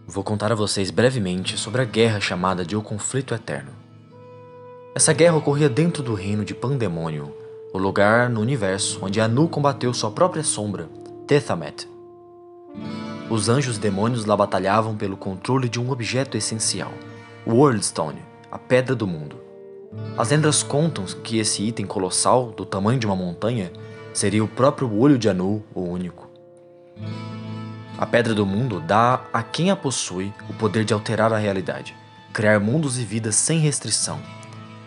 Vou contar a vocês brevemente sobre a guerra chamada de O Conflito Eterno. Essa guerra ocorria dentro do reino de Pandemonium, o lugar no universo onde Anu combateu sua própria sombra, Tethamet. Os anjos demônios lá batalhavam pelo controle de um objeto essencial, o Worldstone, a Pedra do Mundo. As lendas contam que esse item colossal, do tamanho de uma montanha, seria o próprio olho de Anu, o único. A Pedra do Mundo dá a quem a possui o poder de alterar a realidade, criar mundos e vidas sem restrição.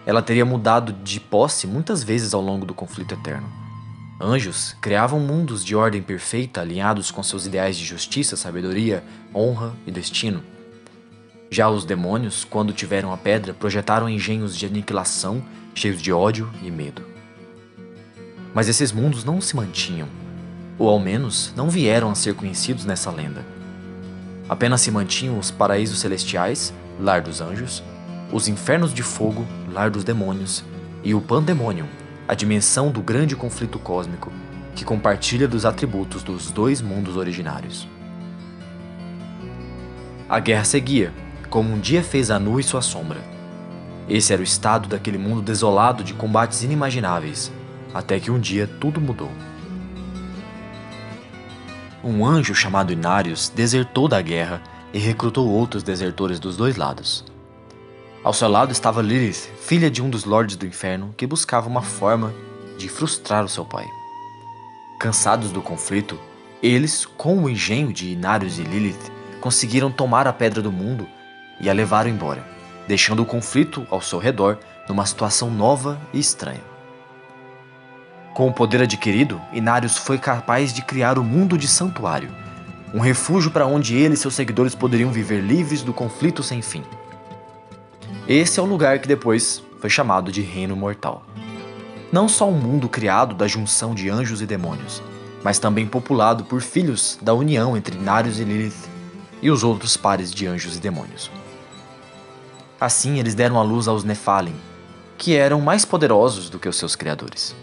Ela teria mudado de posse muitas vezes ao longo do conflito eterno. Anjos criavam mundos de ordem perfeita alinhados com seus ideais de justiça, sabedoria, honra e destino. Já os demônios, quando tiveram a pedra, projetaram engenhos de aniquilação cheios de ódio e medo. Mas esses mundos não se mantinham, ou ao menos não vieram a ser conhecidos nessa lenda. Apenas se mantinham os paraísos celestiais, lar dos anjos, os infernos de fogo, lar dos demônios, e o Pandemonium, a dimensão do grande conflito cósmico que compartilha dos atributos dos dois mundos originários. A guerra seguia, como um dia fez Anu e sua sombra. Esse era o estado daquele mundo desolado de combates inimagináveis, até que um dia tudo mudou. Um anjo chamado Inarius desertou da guerra e recrutou outros desertores dos dois lados. Ao seu lado estava Lilith, filha de um dos lordes do inferno, que buscava uma forma de frustrar o seu pai. Cansados do conflito, eles, com o engenho de Inarius e Lilith, conseguiram tomar a Pedra do Mundo e a levaram embora, deixando o conflito ao seu redor numa situação nova e estranha. Com o poder adquirido, Inarius foi capaz de criar o mundo de Santuário, um refúgio para onde ele e seus seguidores poderiam viver livres do conflito sem fim. Esse é o lugar que depois foi chamado de Reino Mortal. Não só um mundo criado da junção de anjos e demônios, mas também populado por filhos da união entre Inarius e Lilith e os outros pares de anjos e demônios. Assim, eles deram à luz aos Nephalim, que eram mais poderosos do que os seus criadores.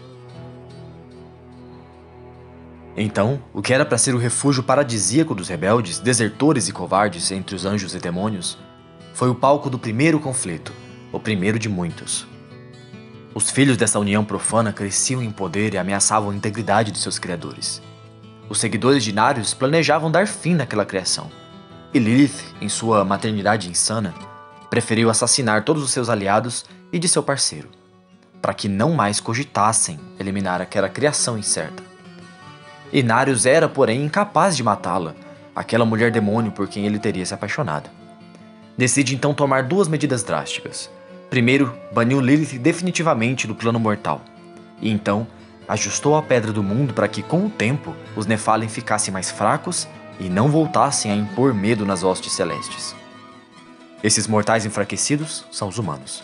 Então, o que era para ser o refúgio paradisíaco dos rebeldes, desertores e covardes entre os anjos e demônios, foi o palco do primeiro conflito, o primeiro de muitos. Os filhos dessa união profana cresciam em poder e ameaçavam a integridade de seus criadores. Os seguidores de Inarius planejavam dar fim naquela criação, e Lilith, em sua maternidade insana, preferiu assassinar todos os seus aliados e de seu parceiro, para que não mais cogitassem eliminar aquela criação incerta. Inarius era, porém, incapaz de matá-la, aquela mulher demônio por quem ele teria se apaixonado. Decide então tomar duas medidas drásticas. Primeiro, baniu Lilith definitivamente do plano mortal, e então ajustou a Pedra do Mundo para que, com o tempo, os Nephalim ficassem mais fracos e não voltassem a impor medo nas hostes celestes. Esses mortais enfraquecidos são os humanos.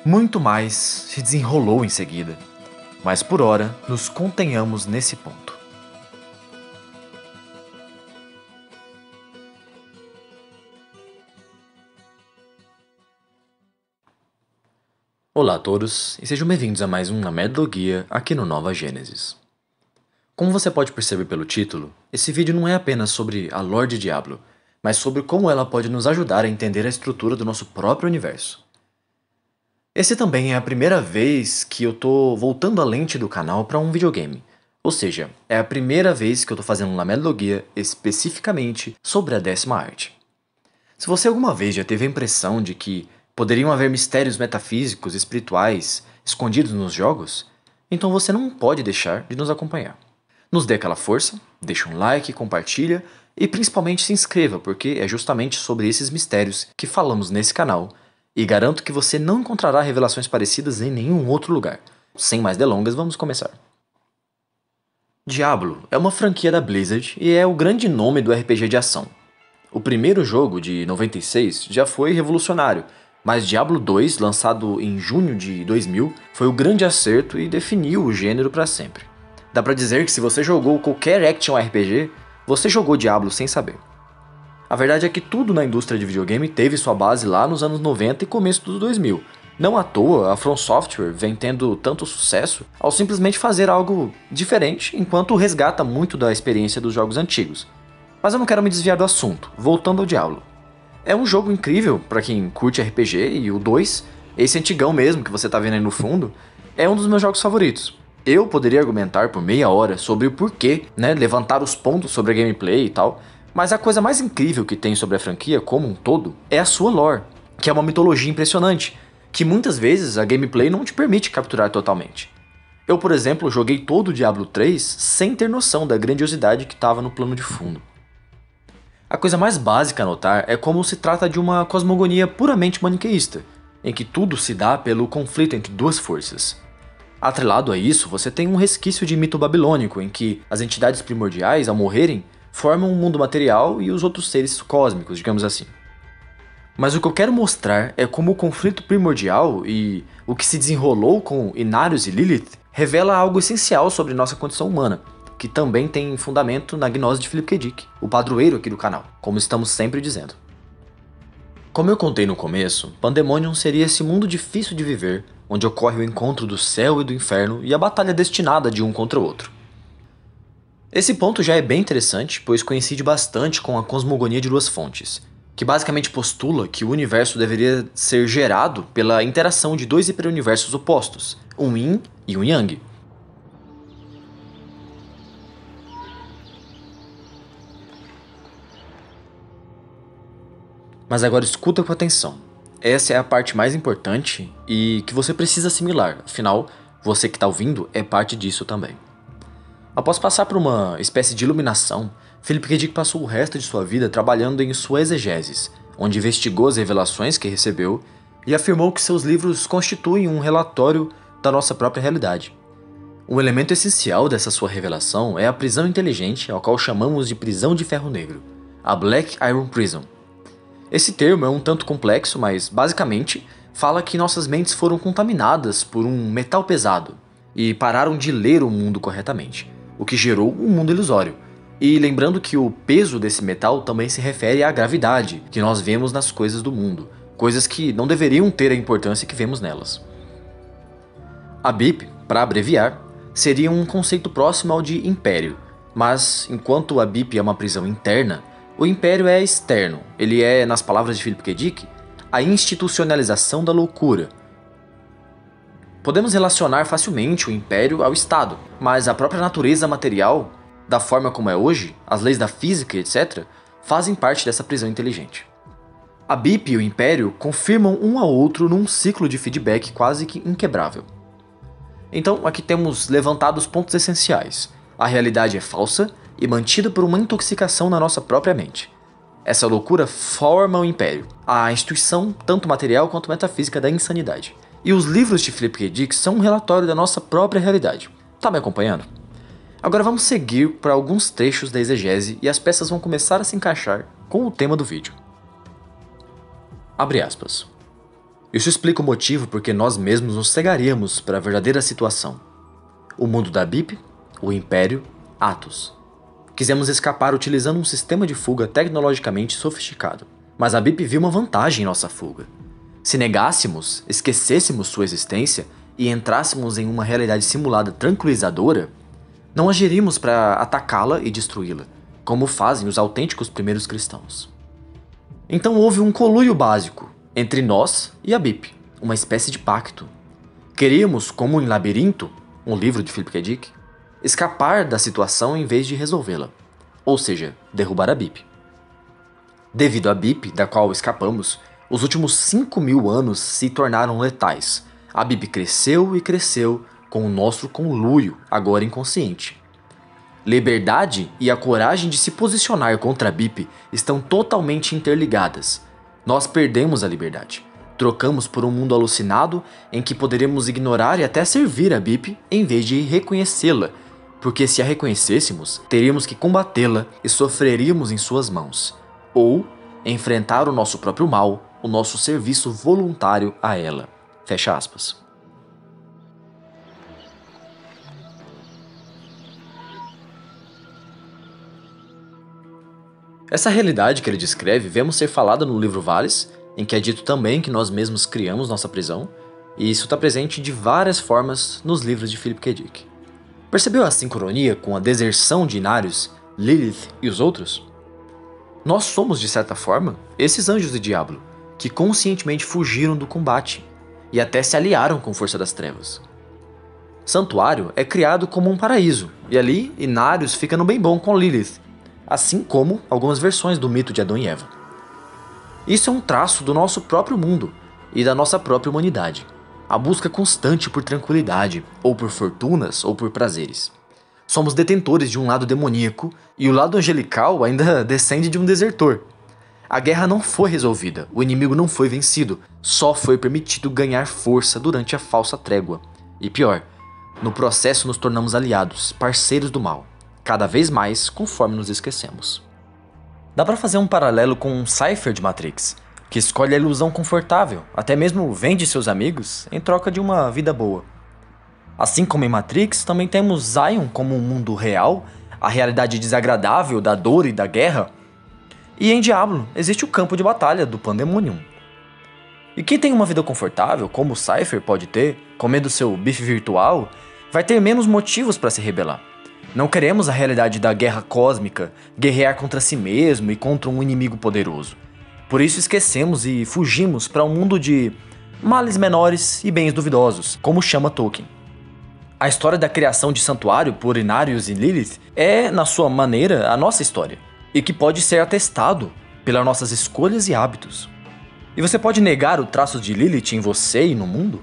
Muito mais se desenrolou em seguida, mas por ora nos contenhamos nesse ponto. Olá a todos e sejam bem-vindos a mais um Na Medlogia aqui no Nova Gênesis. Como você pode perceber pelo título, esse vídeo não é apenas sobre a lore de Diablo, mas sobre como ela pode nos ajudar a entender a estrutura do nosso próprio universo. Esse também é a primeira vez que eu tô voltando a lente do canal para um videogame, ou seja, é a primeira vez que eu tô fazendo uma Medlogia especificamente sobre a 10ª arte. Se você alguma vez já teve a impressão de que poderiam haver mistérios metafísicos e espirituais escondidos nos jogos, então você não pode deixar de nos acompanhar. Nos dê aquela força, deixa um like, compartilha e principalmente se inscreva, porque é justamente sobre esses mistérios que falamos nesse canal. E garanto que você não encontrará revelações parecidas em nenhum outro lugar. Sem mais delongas, vamos começar. Diablo é uma franquia da Blizzard e é o grande nome do RPG de ação. O primeiro jogo, de 96, já foi revolucionário, mas Diablo 2, lançado em junho de 2000, foi o grande acerto e definiu o gênero para sempre. Dá pra dizer que se você jogou qualquer action RPG, você jogou Diablo sem saber. A verdade é que tudo na indústria de videogame teve sua base lá nos anos 90 e começo dos 2000. Não à toa, a From Software vem tendo tanto sucesso ao simplesmente fazer algo diferente, enquanto resgata muito da experiência dos jogos antigos. Mas eu não quero me desviar do assunto, voltando ao Diablo. É um jogo incrível para quem curte RPG, e o 2, esse antigão mesmo que você tá vendo aí no fundo, é um dos meus jogos favoritos. Eu poderia argumentar por meia hora sobre o porquê, né, levantar os pontos sobre a gameplay e tal, mas a coisa mais incrível que tem sobre a franquia como um todo é a sua lore, que é uma mitologia impressionante, que muitas vezes a gameplay não te permite capturar totalmente. Eu, por exemplo, joguei todo o Diablo 3 sem ter noção da grandiosidade que estava no plano de fundo. A coisa mais básica a notar é como se trata de uma cosmogonia puramente maniqueísta, em que tudo se dá pelo conflito entre duas forças. Atrelado a isso, você tem um resquício de mito babilônico, em que as entidades primordiais, ao morrerem, formam um mundo material e os outros seres cósmicos, digamos assim. Mas o que eu quero mostrar é como o conflito primordial e o que se desenrolou com Inarius e Lilith revela algo essencial sobre nossa condição humana, que também tem fundamento na gnose de Philip K. Dick, o padroeiro aqui do canal, como estamos sempre dizendo. Como eu contei no começo, Pandemonium seria esse mundo difícil de viver, onde ocorre o encontro do céu e do inferno e a batalha destinada de um contra o outro. Esse ponto já é bem interessante, pois coincide bastante com a cosmogonia de duas fontes, que basicamente postula que o universo deveria ser gerado pela interação de dois hiperuniversos opostos, um Yin e um Yang. Mas agora escuta com atenção. Essa é a parte mais importante e que você precisa assimilar, afinal, você que está ouvindo é parte disso também. Após passar por uma espécie de iluminação, Philip K. Dick passou o resto de sua vida trabalhando em sua exegeses, onde investigou as revelações que recebeu e afirmou que seus livros constituem um relatório da nossa própria realidade. Um elemento essencial dessa sua revelação é a prisão inteligente, ao qual chamamos de prisão de ferro negro, a Black Iron Prison. Esse termo é um tanto complexo, mas basicamente fala que nossas mentes foram contaminadas por um metal pesado e pararam de ler o mundo corretamente, o que gerou um mundo ilusório. E lembrando que o peso desse metal também se refere à gravidade que nós vemos nas coisas do mundo, coisas que não deveriam ter a importância que vemos nelas. A BIP, para abreviar, seria um conceito próximo ao de império, mas enquanto a BIP é uma prisão interna, o império é externo. Ele é, nas palavras de Philip K. Dick, a institucionalização da loucura. Podemos relacionar facilmente o império ao Estado, mas a própria natureza material, da forma como é hoje, as leis da física, etc., fazem parte dessa prisão inteligente. A BIP e o império confirmam um ao outro num ciclo de feedback quase que inquebrável. Então, aqui temos levantado os pontos essenciais. A realidade é falsa e mantida por uma intoxicação na nossa própria mente. Essa loucura forma o império, a instituição tanto material quanto metafísica da insanidade. E os livros de Philip K. Dick são um relatório da nossa própria realidade. Tá me acompanhando? Agora vamos seguir para alguns trechos da exegese e as peças vão começar a se encaixar com o tema do vídeo. Abre aspas. Isso explica o motivo por que nós mesmos nos cegaríamos para a verdadeira situação. O mundo da BIP, o império, Atos. Quisemos escapar utilizando um sistema de fuga tecnologicamente sofisticado, mas a BIP viu uma vantagem em nossa fuga. Se negássemos, esquecêssemos sua existência e entrássemos em uma realidade simulada tranquilizadora, não agiríamos para atacá-la e destruí-la, como fazem os autênticos primeiros cristãos. Então houve um conluio básico entre nós e a BIP, uma espécie de pacto. Queríamos, como em Labirinto, um livro de Philip K. Dick, escapar da situação em vez de resolvê-la, ou seja, derrubar a BIP. Devido à BIP, da qual escapamos, os últimos 5.000 anos se tornaram letais. A BIP cresceu e cresceu com o nosso conluio, agora inconsciente. Liberdade e a coragem de se posicionar contra a BIP estão totalmente interligadas. Nós perdemos a liberdade. Trocamos por um mundo alucinado em que poderemos ignorar e até servir a BIP em vez de reconhecê-la, porque se a reconhecêssemos, teríamos que combatê-la e sofreríamos em suas mãos, ou enfrentar o nosso próprio mal, o nosso serviço voluntário a ela. Fecha aspas. Essa realidade que ele descreve vemos ser falada no livro Vales, em que é dito também que nós mesmos criamos nossa prisão, e isso está presente de várias formas nos livros de Philip K. Dick. Percebeu a sincronia com a deserção de Inarius, Lilith e os outros? Nós somos, de certa forma, esses anjos de Diablo, que conscientemente fugiram do combate e até se aliaram com a força das trevas. Santuário é criado como um paraíso, e ali Inarius fica no bem bom com Lilith, assim como algumas versões do mito de Adão e Eva. Isso é um traço do nosso próprio mundo e da nossa própria humanidade, a busca constante por tranquilidade, ou por fortunas, ou por prazeres. Somos detentores de um lado demoníaco, e o lado angelical ainda descende de um desertor. A guerra não foi resolvida, o inimigo não foi vencido, só foi permitido ganhar força durante a falsa trégua. E pior, no processo nos tornamos aliados, parceiros do mal, cada vez mais conforme nos esquecemos. Dá pra fazer um paralelo com um Cypher de Matrix, que escolhe a ilusão confortável, até mesmo vende seus amigos em troca de uma vida boa. Assim como em Matrix, também temos Zion como um mundo real, a realidade desagradável da dor e da guerra. E em Diablo existe o campo de batalha do Pandemonium. E quem tem uma vida confortável, como o Cypher pode ter, comendo seu bife virtual, vai ter menos motivos para se rebelar. Não queremos a realidade da guerra cósmica, guerrear contra si mesmo e contra um inimigo poderoso. Por isso esquecemos e fugimos para um mundo de males menores e bens duvidosos, como chama Tolkien. A história da criação de Santuário por Inarius e Lilith é, na sua maneira, a nossa história, e que pode ser atestado pelas nossas escolhas e hábitos. E você pode negar o traço de Lilith em você e no mundo?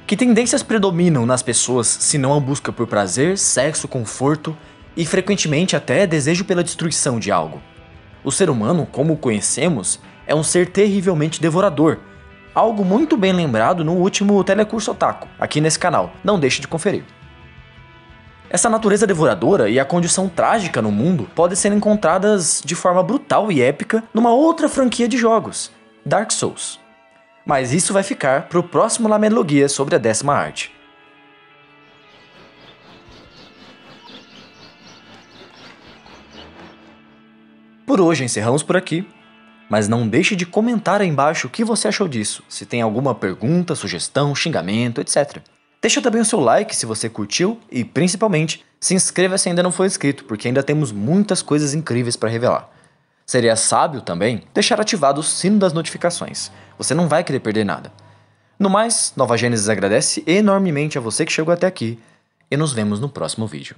Que tendências predominam nas pessoas se não a busca por prazer, sexo, conforto e frequentemente até desejo pela destruição de algo? O ser humano, como o conhecemos, é um ser terrivelmente devorador, algo muito bem lembrado no último Telecurso Otaku, aqui nesse canal, não deixe de conferir. Essa natureza devoradora e a condição trágica no mundo podem ser encontradas de forma brutal e épica numa outra franquia de jogos, Dark Souls. Mas isso vai ficar para o próximo Lamelogia sobre a 10ª arte. Por hoje encerramos por aqui, mas não deixe de comentar aí embaixo o que você achou disso, se tem alguma pergunta, sugestão, xingamento, etc. Deixa também o seu like se você curtiu e, principalmente, se inscreva se ainda não for inscrito, porque ainda temos muitas coisas incríveis para revelar. Seria sábio também deixar ativado o sino das notificações, você não vai querer perder nada. No mais, Nova Gênesis agradece enormemente a você que chegou até aqui e nos vemos no próximo vídeo.